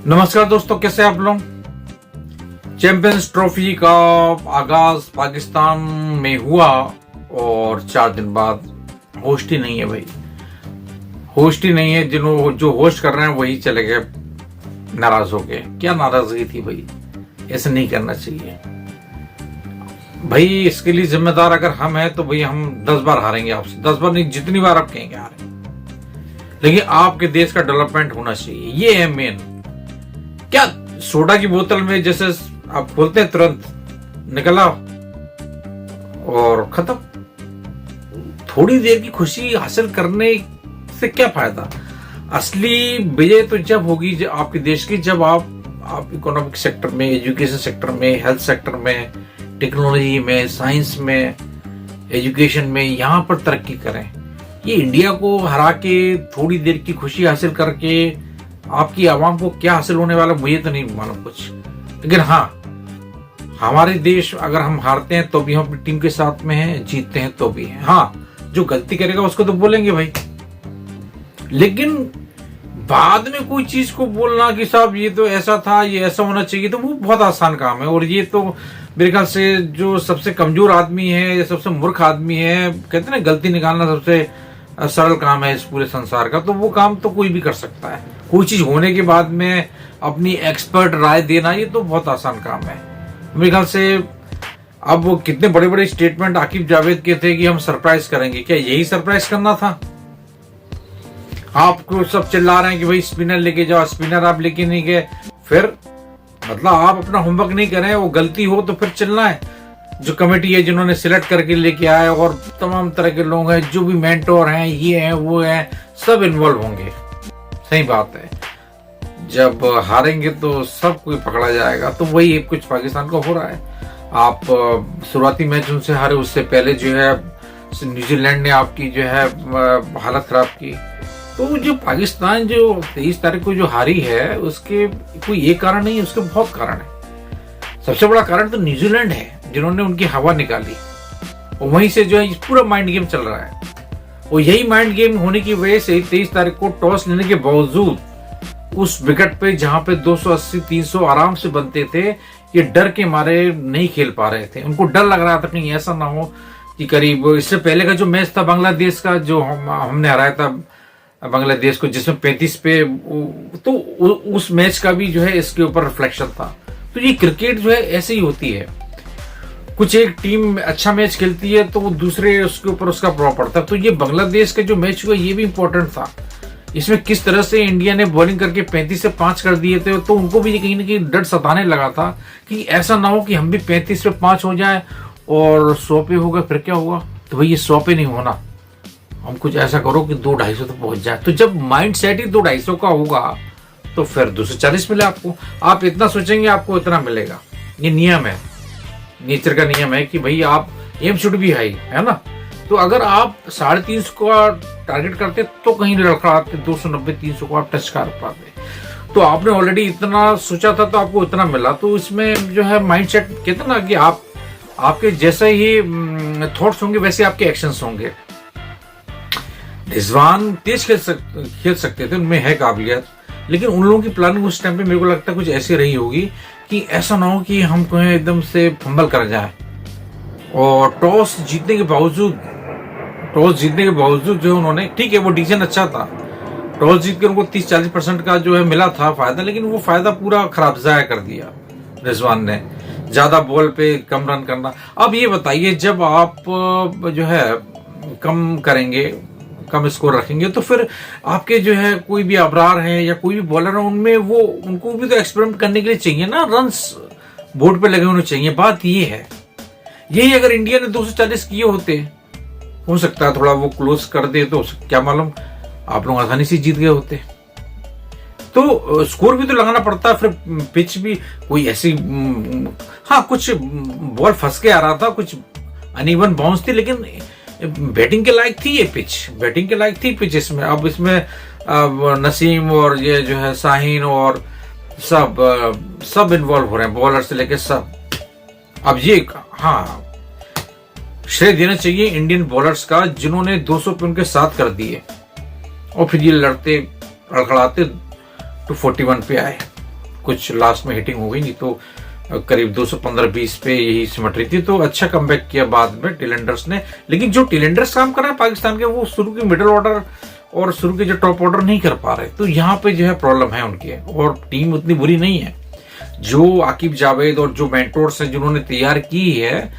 नमस्कार दोस्तों, कैसे आप लोग। चैंपियंस ट्रॉफी का आगाज पाकिस्तान में हुआ और 4 दिन बाद होस्ट ही नहीं है भाई। होस्ट ही नहीं है। जो होस्ट कर रहे हैं वही चले गए नाराज हो गए। क्या नाराजगी थी भाई, ऐसे नहीं करना चाहिए भाई। इसके लिए जिम्मेदार अगर हम हैं तो भाई हम 10 बार हारेंगे आपसे, 10 बार नहीं, जितनी बार आप कहेंगे हारेंगे, लेकिन आपके देश का डेवलपमेंट होना चाहिए। ये है मेन। क्या सोडा की बोतल में जैसे आप खोलते हैं तुरंत निकला और खत्म। थोड़ी देर की खुशी हासिल करने से क्या फायदा। असली विजय तो जब होगी जब आपके देश की, जब आप इकोनॉमिक सेक्टर में, एजुकेशन सेक्टर में, हेल्थ सेक्टर में, टेक्नोलॉजी में, साइंस में, एजुकेशन में यहाँ पर तरक्की करें। ये इंडिया को हरा के थोड़ी देर की खुशी हासिल करके आपकी आवाम को क्या हासिल होने वाला मुझे तो नहीं मालूम कुछ। लेकिन हाँ, हमारे देश अगर हम हारते हैं तो भी हम अपनी टीम के साथ में हैं, जीतते हैं तो भी हैं। हाँ, जो गलती करेगा उसको तो बोलेंगे भाई, लेकिन बाद में कोई चीज को बोलना कि साहब ये तो ऐसा था, ये ऐसा होना चाहिए, तो वो बहुत आसान काम है। और ये तो मेरे ख्याल से जो सबसे कमजोर आदमी है या सबसे मूर्ख आदमी है, कहते हैं ना गलती निकालना सबसे सरल काम है इस पूरे संसार का, तो वो काम तो कोई भी कर सकता है। कोई चीज होने के बाद में अपनी एक्सपर्ट राय देना, ये तो बहुत आसान काम है मेरे ख्याल से। अब वो कितने बड़े बड़े स्टेटमेंट आकिब जावेद के थे कि हम सरप्राइज करेंगे, क्या यही सरप्राइज करना था। आपको सब चिल्ला रहे हैं कि भाई स्पिनर लेके जाओ, स्पिनर आप लेके नहीं गए, फिर मतलब आप अपना होमवर्क नहीं करें, वो गलती हो तो फिर चिल्ला है। जो कमेटी है जिन्होंने सिलेक्ट करके लेके आए और तमाम तरह के लोग हैं, जो भी मेंटोर हैं, ये हैं वो हैं, सब इन्वॉल्व होंगे। सही बात है, जब हारेंगे तो सब कोई पकड़ा जाएगा। तो वही कुछ पाकिस्तान को हो रहा है। आप शुरुआती मैच उनसे हारे, उससे पहले जो है न्यूजीलैंड ने आपकी जो है हालत खराब की। तो जो पाकिस्तान जो 23 तारीख को जो हारी है, उसके कोई एक कारण नहीं है, उसके बहुत कारण है। सबसे बड़ा कारण तो न्यूजीलैंड है, जिन्होंने उनकी हवा निकाली, और वहीं से जो है पूरा माइंड गेम चल रहा है। और यही माइंड गेम होने की वजह से 23 तारीख को टॉस लेने के बावजूद उस विकेट पे जहां पे 280-300 आराम से बनते थे, ये डर के मारे नहीं खेल पा रहे थे। उनको डर लग रहा था कहीं ऐसा ना हो कि करीब इससे पहले का जो मैच था बांग्लादेश का, जो हमने हराया था बांग्लादेश को, जिसमें 35 पे, तो उस मैच का भी जो है इसके ऊपर रिफ्लेक्शन था। तो ये क्रिकेट जो है ऐसे ही होती है, कुछ एक टीम अच्छा मैच खेलती है तो वो दूसरे उसके ऊपर उसका प्रभाव पड़ता है। तो ये बांग्लादेश का जो मैच हुआ ये भी इंपॉर्टेंट था। इसमें किस तरह से इंडिया ने बॉलिंग करके 35 से 5 कर दिए थे, तो उनको भी कहीं ना कहीं डर सताने लगा था कि ऐसा ना हो कि हम भी 35 पे 5 हो जाए और 100 पे होगा, फिर क्या होगा। तो भाई ये 100 पे नहीं होना, हम कुछ ऐसा करो कि 200-250 तक पहुंच जाए। तो जब माइंड सेट ही 200-250 का होगा तो फिर 240 मिले आपको। आप इतना सोचेंगे आपको इतना मिलेगा। ये नियम है, नेचर का नियम है कि भाई आप एम शुड बी हाई, है ना। तो अगर आप 350 का टारगेट करते तो कहीं लड़खड़ाते 290-300 को आप टच कर पाते। तो आपने ऑलरेडी इतना सोचा था तो आपको इतना मिला। तो इसमें जो है माइंड सेट कहते ना कि आपके जैसे ही थॉट्स होंगे वैसे आपके एक्शंस होंगे। रिजवान तेज खेल सकते थे, उनमें है काबिलियत, लेकिन उन लोगों की प्लानिंग उस टाइम पे मेरे को लगता है कुछ ऐसी रही होगी कि ऐसा ना हो कि हम कहीं एकदम से फंबल कर जाए। और टॉस जीतने के बावजूद जो उन्होंने, ठीक है वो डिसीजन अच्छा था, टॉस जीत कर उनको 30-40% का जो है मिला था फायदा, लेकिन वो फायदा पूरा खराब जाया कर दिया रिजवान ने। ज्यादा बॉल पे कम रन करना। अब ये बताइए, जब आप जो है कम करेंगे, कम स्कोर रखेंगे, तो फिर आपके जो है कोई भी अबरार है या कोई भी बॉलर है, उनमें वो उनको भी तो एक्सपेरिमेंट करने के लिए चाहिए ना, रन्स बोर्ड पे लगे होने चाहिए। बात ये है, यही अगर इंडिया ने 240 किए होते, हो सकता है थोड़ा वो क्लोज कर दे तो क्या मालूम आप लोग आसानी से जीत गए होते। तो स्कोर भी तो लगाना पड़ता है, फिर पिच भी कोई ऐसी, हाँ कुछ बॉल फंस के आ रहा था, कुछ अनइवन बाउंस थी, लेकिन बैटिंग के लायक थी ये पिच, बैटिंग के लायक थी पिच। इसमें अब नसीम और ये जो है शाहीन और सब इन्वॉल्व हो रहे हैं, बॉलर से लेके सब। अब ये हाँ श्रेय देना चाहिए इंडियन बॉलर्स का, जिन्होंने 200 पे उनके साथ कर दिए और फिर ये लड़ते लड़खड़ाते 241 पे आए। कुछ लास्ट में हिटिंग हो गई, नहीं तो करीब 215-20 पे यही सिमट रही थी। तो अच्छा कमबैक किया बाद में टिलेंडर्स ने। लेकिन जो टिलेंडर्स काम कर रहे हैं पाकिस्तान के, वो शुरू के मिडिल ऑर्डर और शुरू के जो टॉप ऑर्डर नहीं कर पा रहे। तो यहाँ पे जो है प्रॉब्लम है उनकी, और टीम उतनी बुरी नहीं है। जो आकिब जावेद और जो मेंटोर्स हैं जिन्होंने तैयार की है,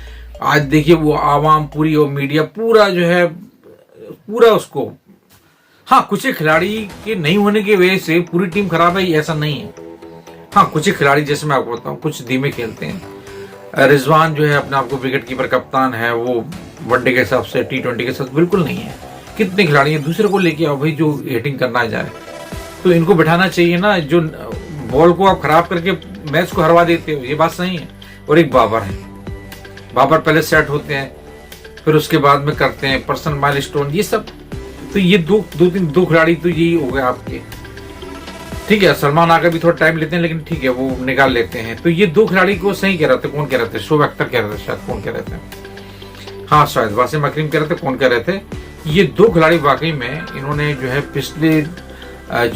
आज देखिए वो आवाम पूरी और मीडिया पूरा जो है पूरा उसको, हाँ कुछ खिलाड़ी के नहीं होने की वजह से पूरी टीम खराब है ऐसा नहीं है। हाँ कुछ ही खिलाड़ी, जैसे मैं आपको बताऊं, कुछ धीमे खेलते हैं। रिजवान जो है अपने आप को विकेट कीपर कप्तान है, वो वनडे के हिसाब से T20 के साथ बिल्कुल नहीं है। कितने खिलाड़ी हैं, दूसरे को लेके आओ भाई जो हिटिंग करना जाए। तो इनको बैठाना चाहिए ना, जो बॉल को आप खराब करके मैच को हरवा देते हो, ये बात सही है। और एक बाबर है, बाबर पहले सेट होते हैं, फिर उसके बाद में करते हैं पर्सनल माइलस्टोन, ये सब। तो ये दो खिलाड़ी तो यही हो गए आपके। ठीक है, सलमान आकर भी थोड़ा टाइम लेते हैं, लेकिन ठीक है वो निकाल लेते हैं। तो ये दो खिलाड़ी को सही कह रहे थे, कौन कह रहे थे, शोएब अख्तर कह रहे थे शायद, कौन कह रहे थे, हाँ शायद वासिम अकरीम कह रहे थे, कौन कह रहे थे, ये दो खिलाड़ी वाकई में इन्होंने जो है पिछले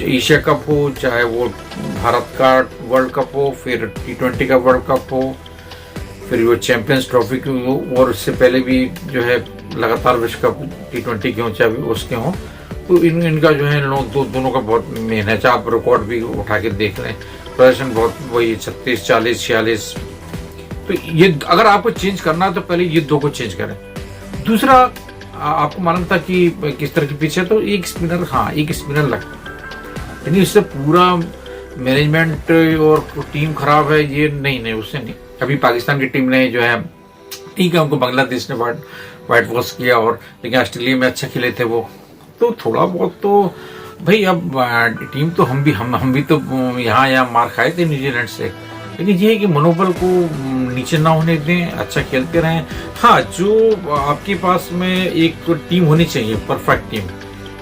एशिया कप हो, चाहे वो भारत का वर्ल्ड कप हो, फिर T20 का वर्ल्ड कप हो, फिर वो चैंपियंस ट्रॉफी की हो, और उससे पहले भी जो है लगातार विश्व कप T20 के हो चाहे उसके हों, तो इनका जो है दोनों का बहुत मेन है। चाहे आप रिकॉर्ड भी उठा के देख लें, प्रदर्शन बहुत वही 36, 40, 46। तो ये अगर आपको चेंज करना है तो पहले ये दो को चेंज करें। दूसरा, आपको मालूम था कि किस तरह के पीछे, तो एक स्पिनर, हाँ एक स्पिनर लगता, यानी इससे पूरा मैनेजमेंट और टीम खराब है, ये नहीं, उससे नहीं। अभी पाकिस्तान की टीम ने जो है, ठीक है उनको बांग्लादेश ने वाइट वॉश किया, और लेकिन ऑस्ट्रेलिया में अच्छा खेले थे वो, तो थोड़ा बहुत तो भाई अब टीम तो हम भी तो यहाँ मार खाए थे न्यूजीलैंड से। लेकिन ये है कि मनोबल को नीचे ना होने दें, अच्छा खेलते रहें। हाँ, जो आपके पास में एक टीम होनी चाहिए, परफेक्ट टीम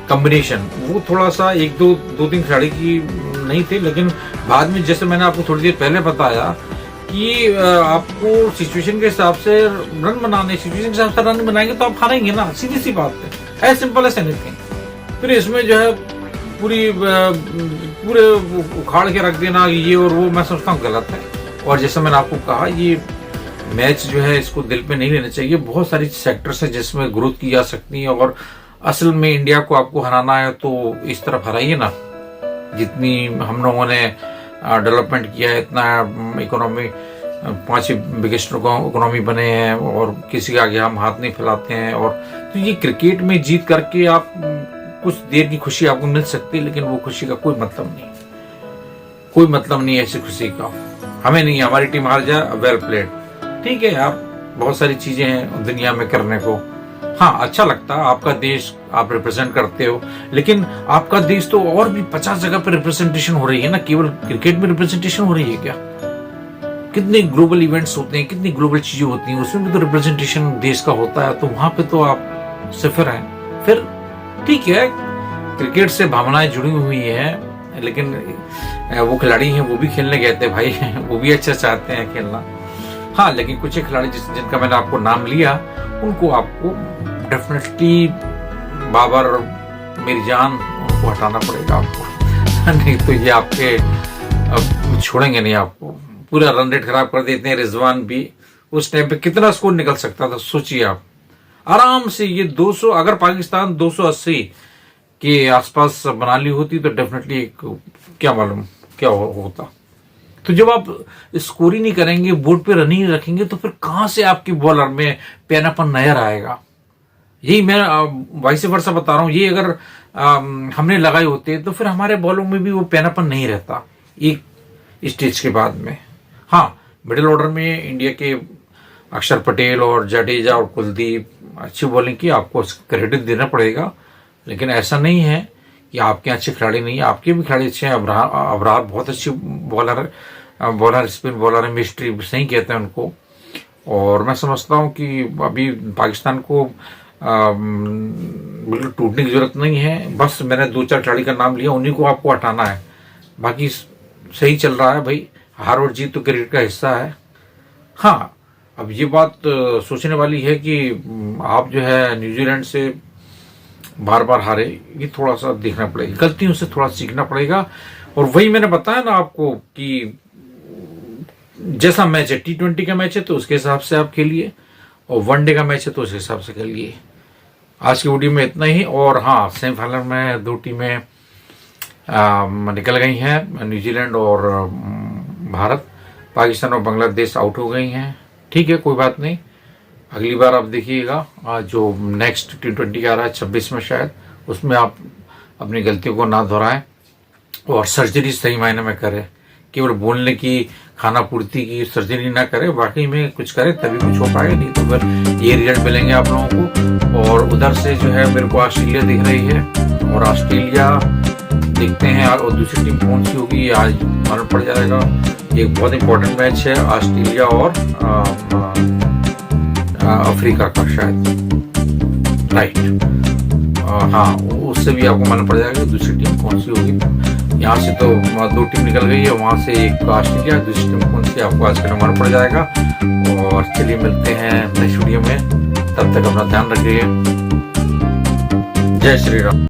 कॉम्बिनेशन, वो थोड़ा सा एक दो तीन खिलाड़ी की नहीं थे। लेकिन बाद में, जैसे मैंने आपको थोड़ी देर पहले बताया कि आपको सिचुएशन के हिसाब से रन बनाने, सिचुएशन के हिसाब से रन बनाएंगे तो आप हारेंगे ना, सीधी सी बात है, एज सिंपल एज एनीथिंग। फिर इसमें जो है पूरे उखाड़ के रख देना ये और वो, मैं समझता हूँ गलत है। और जैसे मैंने आपको कहा, ये मैच जो है इसको दिल पे नहीं लेना चाहिए। बहुत सारी सेक्टर्स है जिसमें ग्रोथ की जा सकती है, और असल में इंडिया को आपको हराना है तो इस तरफ हराइए ना। जितनी हम लोगों ने डेवलपमेंट किया है, इतना इकोनॉमी 5 बिगेस्ट इकोनॉमी बने हैं, और किसी के आगे हम हाथ नहीं फैलाते हैं। और तो ये क्रिकेट में जीत करके आप कुछ देर की खुशी आपको मिल सकती है, लेकिन वो खुशी का कोई मतलब नहीं है ऐसी खुशी का। हमें नहीं, हमारी टीम हार जाए, वेल प्लेड, ठीक है। आप बहुत सारी चीजें हैं दुनिया में करने को, हाँ अच्छा लगता है, आपका देश आप रिप्रेजेंट करते हो, लेकिन आपका देश तो और भी 50 जगह पर रिप्रेजेंटेशन हो रही है ना, केवल क्रिकेट में रिप्रेजेंटेशन हो रही है क्या? कितने ग्लोबल इवेंट्स होते हैं, कितनी ग्लोबल चीजें होती हैं, उसमें भी तो रिप्रेजेंटेशन देश का होता है। तो वहां पे तो आप सिफर हैं। फिर ठीक है, क्रिकेट से भावनाएं जुड़ी हुई हैं, लेकिन वो खिलाड़ी हैं, वो भी खेलने गए थे भाई वो भी अच्छा चाहते हैं खेलना। हाँ, लेकिन कुछ खिलाड़ी जिनका मैंने आपको नाम लिया, उनको आपको डेफिनेटली, बाबर, मेरी जान, उनको हटाना पड़ेगा आपको नहीं तो ये आपके छोड़ेंगे नहीं आपको। पूरा रन रेट खराब कर देते हैं। रिजवान भी उस टाइम पे कितना स्कोर निकल सकता था, सोचिए आप। आराम से ये 200, अगर पाकिस्तान 280 के आसपास बना ली होती तो डेफिनेटली क्या मालूम क्या होता। तो जब आप स्कोर ही नहीं करेंगे, बोर्ड पे रन ही नहीं रखेंगे, तो फिर कहां से आपकी बॉलर में पैनापन नजर आएगा? यही मैं वाइस वर्सा बता रहा हूं। ये अगर हमने लगाए होते तो फिर हमारे बॉलों में भी वो पैनापन नहीं रहता एक स्टेज के बाद में। हाँ, मिडिल ऑर्डर में इंडिया के अक्षर पटेल और जडेजा और कुलदीप अच्छी बॉलिंग की, आपको क्रेडिट देना पड़ेगा। लेकिन ऐसा नहीं है कि आपके अच्छे खिलाड़ी नहीं है, आपके भी खिलाड़ी अच्छे हैं। अबरार बहुत अच्छी बॉलर स्पिन बॉलर है, मिस्ट्री सही कहते हैं उनको। और मैं समझता हूं कि अभी पाकिस्तान को बिल्कुल टूटने की जरूरत नहीं है। बस मैंने 2-4 खिलाड़ी का नाम लिया, उन्हीं को आपको हटाना है। बाकी सही चल रहा है भाई, हार और जीत तो क्रिकेट का हिस्सा है। हाँ, अब ये बात सोचने वाली है कि आप जो है न्यूजीलैंड से बार बार हारे, ये थोड़ा सा देखना पड़ेगा, गलतियों से थोड़ा सीखना पड़ेगा। और वही मैंने बताया ना आपको कि जैसा मैच है, T20 का मैच है तो उसके हिसाब से आप खेलिए, और वनडे का मैच है तो उस हिसाब से खेलिए। आज की वीडियो में इतना ही। और हाँ, सेमीफाइनल में 2 टीमें निकल गई हैं, न्यूजीलैंड और भारत। पाकिस्तान और बांग्लादेश आउट हो गई हैं। ठीक है, कोई बात नहीं। अगली बार आप देखिएगा जो नेक्स्ट T20 आ रहा है 26 में शायद, उसमें आप अपनी गलतियों को ना दोहराएं और सर्जरी सही मायने में करें। केवल बोलने की, खाना पूर्ति की सर्जरी ना करें, वाकई में कुछ करें तभी कुछ हो पाएगा, नहीं तो फिर ये रिजल्ट मिलेंगे आप लोगों को। और उधर से जो है मेरे को ऑस्ट्रेलिया दिख रही है, और ऑस्ट्रेलिया देखते हैं और दूसरी टीम कौन सी होगी, आज मालूम पड़ जाएगा। एक बहुत इंपॉर्टेंट मैच है ऑस्ट्रेलिया और अफ्रीका का शायद, राइट। हाँ, उससे भी आपको मालूम पड़ जाएगा दूसरी टीम कौन सी होगी। यहाँ से तो 2 टीम निकल गई है, वहाँ से एक ऑस्ट्रेलिया, दूसरी टीम कौन सी आपको आज का मालूम पड़ जाएगा। और चलिए मिलते हैं नेक्स्ट वीडियो में, तब तक अपना ध्यान रखिए। जय श्री राम।